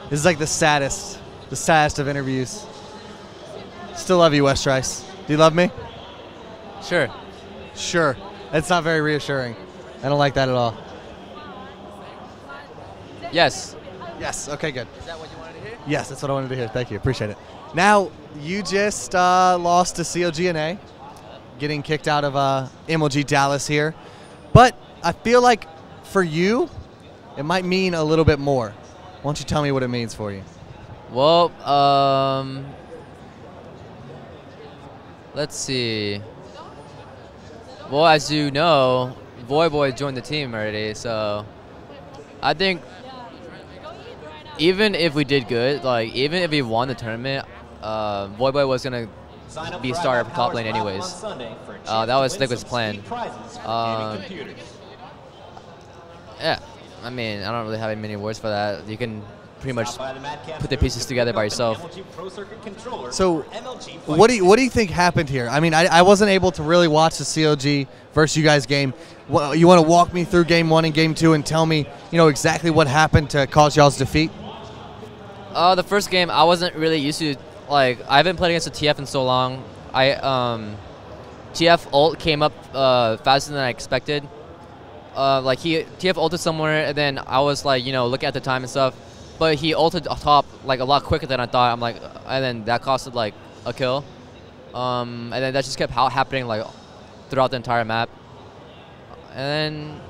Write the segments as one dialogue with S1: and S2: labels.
S1: This is like the saddest of interviews. Still love you, Westrice. Do you love me?
S2: Sure.
S1: Sure. That's not very reassuring. I don't like that at all.
S2: Yes.
S1: Yes. Okay, good.
S2: Is that what you wanted to hear?
S1: Yes, that's what I wanted to hear. Thank you. Appreciate it. Now, you just lost to CLG NA, getting kicked out of MLG Dallas here. But I feel like for you, it might mean a little bit more. Why don't you tell me what it means for you?
S2: Well, let's see. Well, as you know, Boy joined the team already, so I think even if we did good, like even if we won the tournament, Boy was gonna be starter for top lane anyways. That was Liquid's plan. Yeah, I mean, I don't really have many words for that. You can pretty much put the pieces together by yourself.
S1: So, what do you think happened here? I mean, I wasn't able to really watch the CLG versus you guys game. You want to walk me through game 1 and game 2 and tell me, exactly what happened to cause y'all's defeat?
S2: The first game, I wasn't really used to, like, I haven't played against a TF in so long. TF ult came up faster than I expected. Like TF ulted somewhere, and then I was like, looking at the time and stuff. But he ulted top like a lot quicker than I thought. I'm like, and then that costed like a kill. And then that just kept happening like throughout the entire map. And then,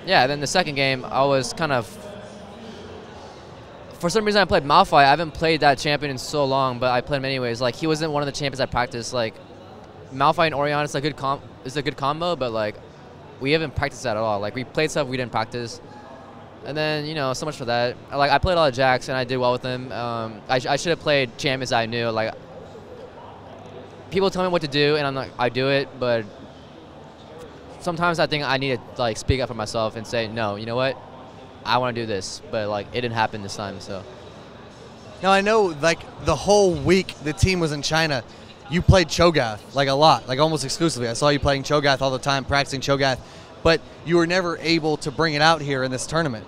S2: yeah, then the second game, I was kind of, for some reason I played Malphite. I haven't played that champion in so long, but I played him anyways. Like, he wasn't one of the champions I practiced. Like, Malphite and Orion is a good combo, but like, we haven't practiced that at all. Like, we played stuff we didn't practice. And then, so much for that. Like, I played a lot of Jax, and I did well with them. I should have played champions I knew. Like, people tell me what to do, and I'm like, I do it, but sometimes I think I need to, like, speak up for myself and say, no, you know what? I want to do this. But, like, it didn't happen this time, so.
S1: Now, I know, like, the whole week the team was in China, you played Cho'Gath, like, a lot, like, almost exclusively. I saw you playing Cho'Gath all the time, practicing Cho'Gath. But you were never able to bring it out here in this tournament.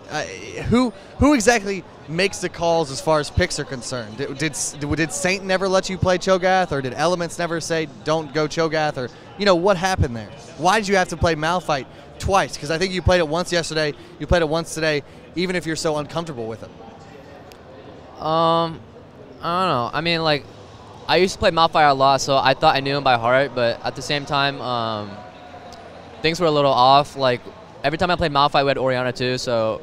S1: Who exactly makes the calls as far as picks are concerned? Did Saint never let you play Cho'Gath, or did Elements never say don't go Cho'Gath, or what happened there? Why did you have to play Malphite twice? Because I think you played it once yesterday, you played it once today, even if you're so uncomfortable with it.
S2: I don't know. I mean, like, I used to play Malphite a lot, so I thought I knew him by heart. But at the same time, things were a little off. Like, every time I played Malphite, we had Orianna too, so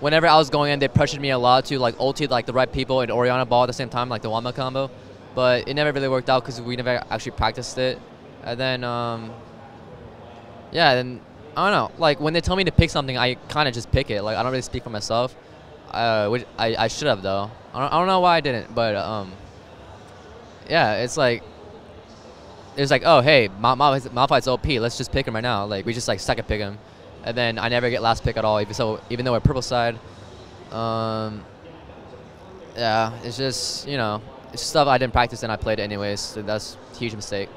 S2: whenever I was going in, they pressured me a lot to, like, ulti, like, the right people and Orianna ball at the same time, like the Wamba combo. But it never really worked out because we never actually practiced it. And then, yeah, then, I don't know. Like, when they tell me to pick something, I kind of just pick it. Like, I don't really speak for myself, which I should have, though. I don't know why I didn't, but, yeah, it's like, oh, hey, Malphite's OP. Let's just pick him right now. Like, we just, like, second pick him. And then I never get last pick at all, even though we're purple side. Yeah, it's just, it's stuff I didn't practice and I played it anyways. So that's a huge mistake.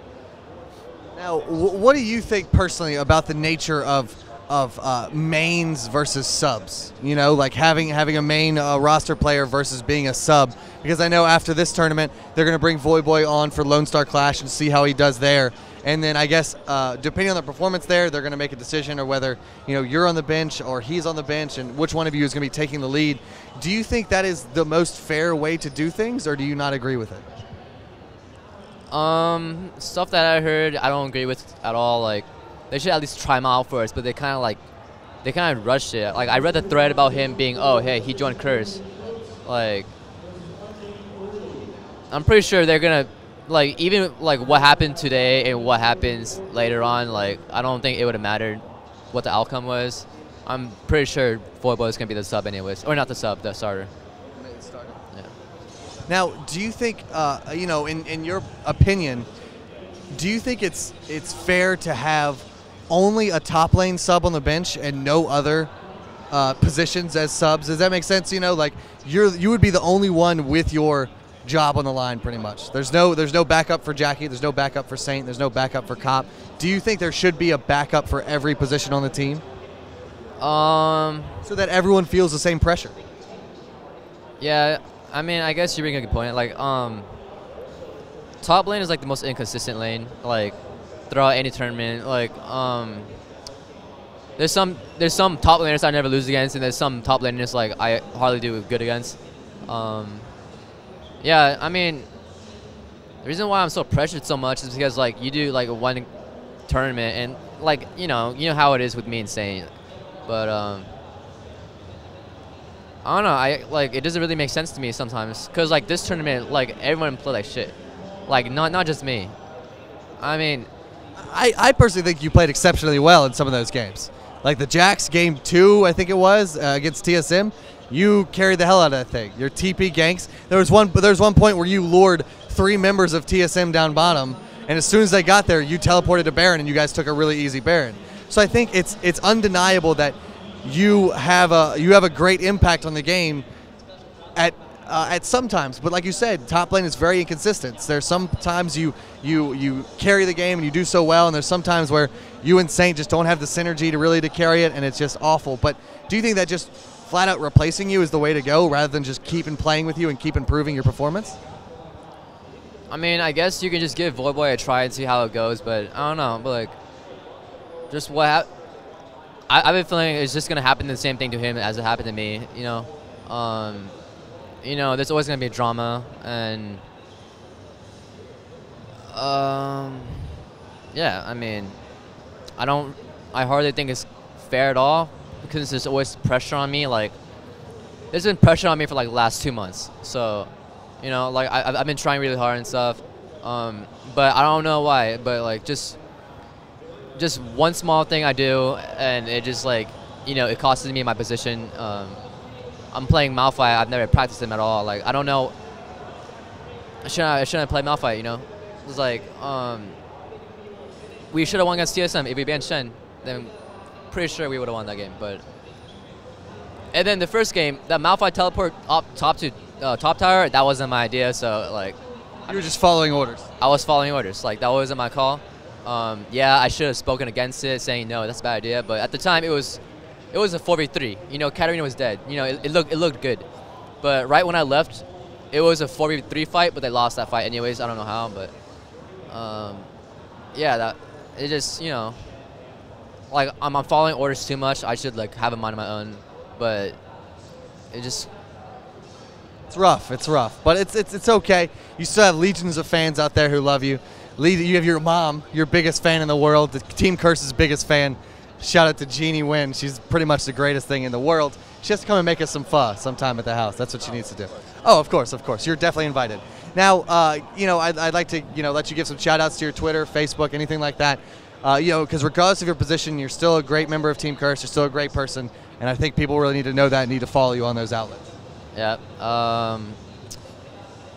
S1: Now, what do you think personally about the nature of mains versus subs? Like having a main roster player versus being a sub. Because I know after this tournament, they're going to bring Voyboy on for Lone Star Clash and see how he does there. And then I guess depending on the performance there, they're going to make a decision or whether you're on the bench or he's on the bench and which one of you is going to be taking the lead. Do you think that is the most fair way to do things, or do you not agree with it?
S2: Stuff that I heard, I don't agree with at all. Like, they should at least try him out first, but they kind of rushed it. Like, I read the thread about him being, oh, hey, he joined Curse. Like, I'm pretty sure they're gonna, like, even like what happened today and what happens later on, like, I don't think it would have mattered what the outcome was. I'm pretty sure Voyboy is gonna be the sub anyways, or not the sub, the starter. Yeah.
S1: Now, do you think, in your opinion, do you think it's fair to have only a top lane sub on the bench and no other positions as subs? Does that make sense? Like, you would be the only one with your job on the line, pretty much. There's no backup for Jackie. There's no backup for Saint. There's no backup for Cop. Do you think there should be a backup for every position on the team? So that everyone feels the same pressure.
S2: Yeah, I mean, I guess you bring a good point. Like, top lane is like the most inconsistent lane. Like, throughout any tournament. Like, there's some top laners I never lose against, and there's some top laners like I hardly do good against. Yeah, I mean, the reason why I'm so pressured so much is because like you do like one tournament, and like you know how it is with me and Saint, but I don't know. I like it doesn't really make sense to me sometimes, cause like this tournament, like everyone played like shit, like not just me. I mean,
S1: I personally think you played exceptionally well in some of those games. Like the Jax game 2, I think it was against TSM. You carried the hell out of that thing. Your TP ganks. There was one point where you lured 3 members of TSM down bottom, and as soon as they got there, you teleported to Baron, and you guys took a really easy Baron. So I think it's undeniable that you have a great impact on the game at some times, but like you said, top lane is very inconsistent. There's some times you carry the game and you do so well, and there's some times where you and Saint just don't have the synergy to carry it, and it's just awful. But do you think that just flat out replacing you is the way to go, rather than just keeping playing with you and keep improving your performance?
S2: I mean, I guess you can just give Voidboy a try and see how it goes, but I don't know. But like, just I've been feeling it's just gonna happen the same thing to him as it happened to me. You know, there's always gonna be drama, and yeah. I mean, I hardly think it's fair at all, because there's always pressure on me. Like, there's been pressure on me for like the last 2 months. So, you know, like I've been trying really hard and stuff, but I don't know why. But like just one small thing I do, and it just like, you know, it costs me my position. I'm playing Malphite. I've never practiced him at all. Like, I don't know. I shouldn't play Malphite, you know? It's like, we should have won against TSM. If we banned Shen, then pretty sure we would have won that game. But and then the first game, that Malphite teleport up top to top tower, that wasn't my idea. So like,
S1: you were just following orders.
S2: I was following orders. Like, that wasn't my call. Yeah, I should have spoken against it, saying no, that's a bad idea. But at the time, it was a 4v3. You know, Katarina was dead. You know, it looked good. But right when I left, it was a 4v3 fight, but they lost that fight anyways. I don't know how, but yeah, it just, you know, like I'm following orders too much. I should like have a mind of my own, but it just.
S1: It's rough. It's rough, but it's okay. You still have legions of fans out there who love you. You have your mom, your biggest fan in the world, the Team Curse's biggest fan. Shout out to Jeannie Wynn. She's pretty much the greatest thing in the world. She has to come and make us some pho sometime at the house. That's what she needs to do. Oh, of course, of course. You're definitely invited. Now, you know, I'd like to, you know, let you give some shout outs to your Twitter, Facebook, anything like that. You know, because regardless of your position, you're still a great member of Team Curse. You're still a great person, and I think people really need to know that and need to follow you on those outlets.
S2: Yeah.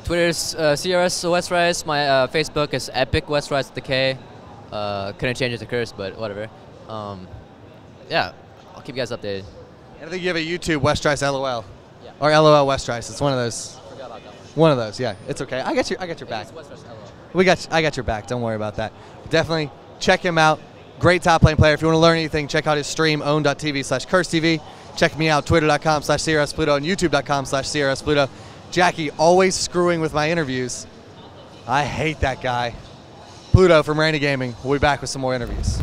S2: Twitter's CRS Westrice. My Facebook is Epic Westrice with the K. Couldn't change it to Curse, but whatever. Yeah, I'll keep you guys updated.
S1: And I think you have a YouTube Westrice LOL.
S2: Yeah.
S1: Or LOL Westrice. It's one of those.
S2: Forgot about that
S1: one of those, yeah. It's okay. I got your back. I got your back. Don't worry about that. Definitely check him out. Great top lane player. If you want to learn anything, check out his stream, own.tv/CurseTV. Check me out, twitter.com/CRSPluto and youtube.com/CRSPluto. Jackie, always screwing with my interviews. I hate that guy. Pluto from Rainy Gaming. We'll be back with some more interviews.